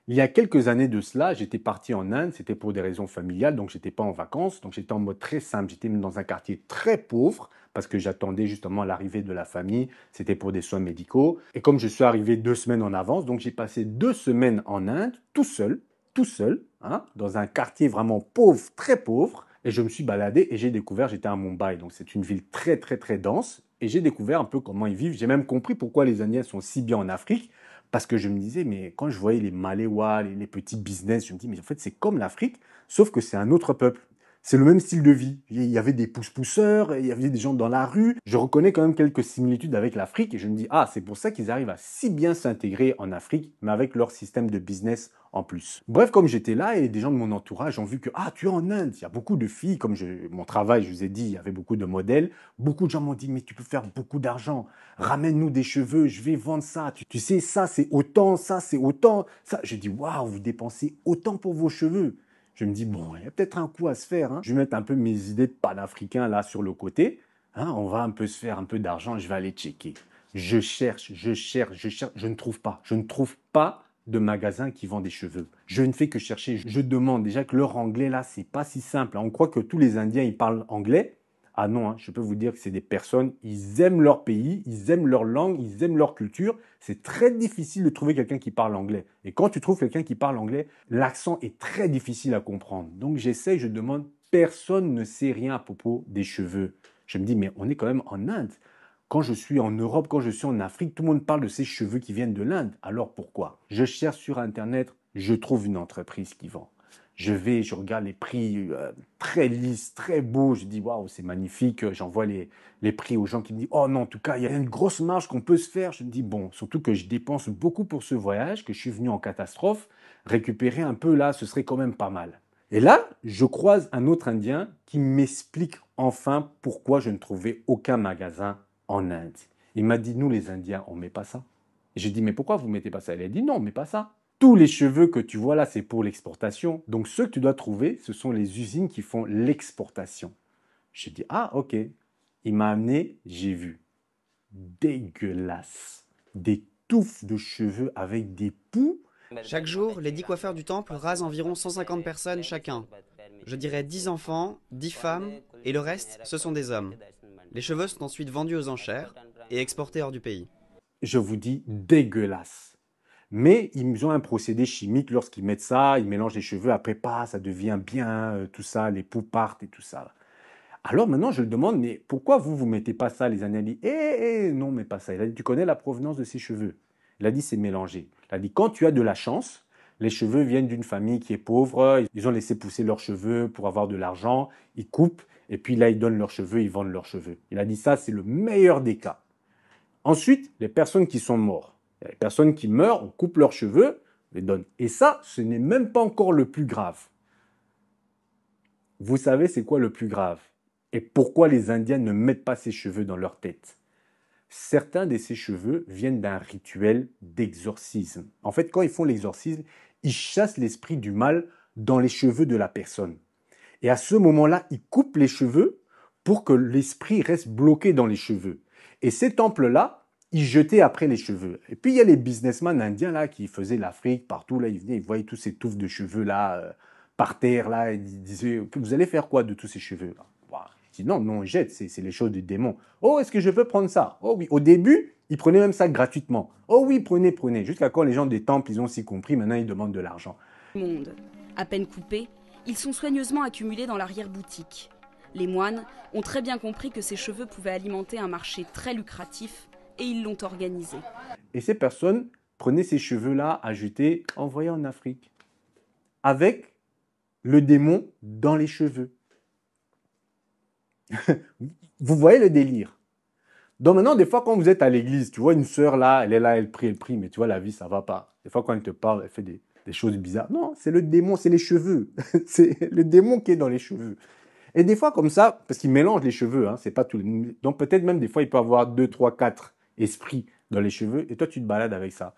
Il y a quelques années de cela, j'étais parti en Inde, c'était pour des raisons familiales, donc j'étais pas en vacances, donc j'étais en mode très simple, j'étais même dans un quartier très pauvre, parce que j'attendais justement l'arrivée de la famille, c'était pour des soins médicaux. Et comme je suis arrivé 2 semaines en avance, donc j'ai passé 2 semaines en Inde, tout seul, hein, dans un quartier vraiment pauvre, très pauvre, et je me suis baladé et j'ai découvert, j'étais à Mumbai, donc c'est une ville très très très dense, et j'ai découvert un peu comment ils vivent, j'ai même compris pourquoi les Indiens sont si bien en Afrique, parce que je me disais, mais quand je voyais les Maléwa, les petits business, je me dis, mais en fait, c'est comme l'Afrique, sauf que c'est un autre peuple. C'est le même style de vie. Il y avait des pousse-pousseurs, il y avait des gens dans la rue. Je reconnais quand même quelques similitudes avec l'Afrique et je me dis, ah, c'est pour ça qu'ils arrivent à si bien s'intégrer en Afrique, mais avec leur système de business en plus. Bref, comme j'étais là et des gens de mon entourage ont vu que, ah, tu es en Inde, il y a beaucoup de filles, comme mon travail, je vous ai dit, il y avait beaucoup de modèles. Beaucoup de gens m'ont dit, mais tu peux faire beaucoup d'argent. Ramène-nous des cheveux, je vais vendre ça. Tu sais, ça c'est autant, ça c'est autant. Ça, je dis, waouh, vous dépensez autant pour vos cheveux. Je me dis, bon, il y a peut-être un coup à se faire, hein. Je vais mettre un peu mes idées de panafricain là sur le côté. Hein, on va un peu se faire un peu d'argent, je vais aller checker. Je cherche, je ne trouve pas. Je ne trouve pas de magasin qui vend des cheveux. Je ne fais que chercher. Je demande déjà que leur anglais là, c'est pas si simple. On croit que tous les Indiens ils parlent anglais. Ah non, hein, je peux vous dire que c'est des personnes, ils aiment leur pays, ils aiment leur langue, ils aiment leur culture. C'est très difficile de trouver quelqu'un qui parle anglais. Et quand tu trouves quelqu'un qui parle anglais, l'accent est très difficile à comprendre. Donc j'essaye, je demande, personne ne sait rien à propos des cheveux. Je me dis, mais on est quand même en Inde. Quand je suis en Europe, quand je suis en Afrique, tout le monde parle de ces cheveux qui viennent de l'Inde. Alors pourquoi? Je cherche sur Internet, je trouve une entreprise qui vend. Je regarde les prix très lisses, très beaux. Je dis, waouh, c'est magnifique. J'envoie les prix aux gens qui me disent, oh non, en tout cas, il y a une grosse marge qu'on peut se faire. Je me dis, bon, surtout que je dépense beaucoup pour ce voyage, que je suis venu en catastrophe. Récupérer un peu là, ce serait quand même pas mal. Et là, je croise un autre Indien qui m'explique enfin pourquoi je ne trouvais aucun magasin en Inde. Il m'a dit, nous les Indiens, on ne met pas ça. Et j'ai dit, mais pourquoi vous ne mettez pas ça? Il a dit, non, on ne met pas ça. Tous les cheveux que tu vois là, c'est pour l'exportation. Donc, ceux que tu dois trouver, ce sont les usines qui font l'exportation. J'ai dit, ah, ok. Il m'a amené, j'ai vu. Dégueulasse. Des touffes de cheveux avec des poux. Chaque jour, les 10 coiffeurs du temple rasent environ 150 personnes chacun. Je dirais 10 enfants, 10 femmes, et le reste, ce sont des hommes. Les cheveux sont ensuite vendus aux enchères et exportés hors du pays. Je vous dis, dégueulasse. Mais ils ont un procédé chimique lorsqu'ils mettent ça, ils mélangent les cheveux, après pas, ça devient bien, tout ça, les poux partent et tout ça. Alors maintenant, je le demande, mais pourquoi vous mettez pas ça, les analyses? Non, mais pas ça. Il a dit, tu connais la provenance de ces cheveux? Il a dit, c'est mélangé. Il a dit, quand tu as de la chance, les cheveux viennent d'une famille qui est pauvre, ils ont laissé pousser leurs cheveux pour avoir de l'argent, ils coupent, et puis là, ils donnent leurs cheveux, ils vendent leurs cheveux. Il a dit, ça, c'est le meilleur des cas. Ensuite, les personnes qui sont mortes. Les personnes qui meurent, on coupe leurs cheveux, on les donne. Et ça, ce n'est même pas encore le plus grave. Vous savez, c'est quoi le plus grave? Et pourquoi les Indiens ne mettent pas ces cheveux dans leur tête? Certains de ces cheveux viennent d'un rituel d'exorcisme. En fait, quand ils font l'exorcisme, ils chassent l'esprit du mal dans les cheveux de la personne. Et à ce moment-là, ils coupent les cheveux pour que l'esprit reste bloqué dans les cheveux. Et ces temples-là, ils jetaient après les cheveux. Et puis il y a les businessmen indiens là qui faisaient l'Afrique partout là, ils venaient, ils voyaient tous ces touffes de cheveux là par terre là, et ils disaient, vous allez faire quoi de tous ces cheveux là? Je dis non, non, on jette, c'est les choses du démon. Oh, est-ce que je peux prendre ça? Oh oui, au début, ils prenaient même ça gratuitement. Oh oui, prenez, prenez. Jusqu'à quand les gens des temples, ils ont aussi compris, maintenant ils demandent de l'argent. Monde. À peine coupés, ils sont soigneusement accumulés dans l'arrière-boutique. Les moines ont très bien compris que ces cheveux pouvaient alimenter un marché très lucratif et ils l'ont organisé. Et ces personnes prenaient ces cheveux-là à jeter, envoyés en Afrique, avec le démon dans les cheveux. Vous voyez le délire? Donc maintenant, des fois, quand vous êtes à l'église, tu vois une sœur là, elle prie, mais tu vois, la vie, ça va pas. Des fois, quand elle te parle, elle fait des choses bizarres. Non, c'est le démon, c'est les cheveux. C'est le démon qui est dans les cheveux. Et des fois, comme ça, parce qu'il mélange les cheveux, hein, c'est pas tout. Donc peut-être même des fois, il peut avoir 2, 3, 4 esprits dans les cheveux, et toi, tu te balades avec ça.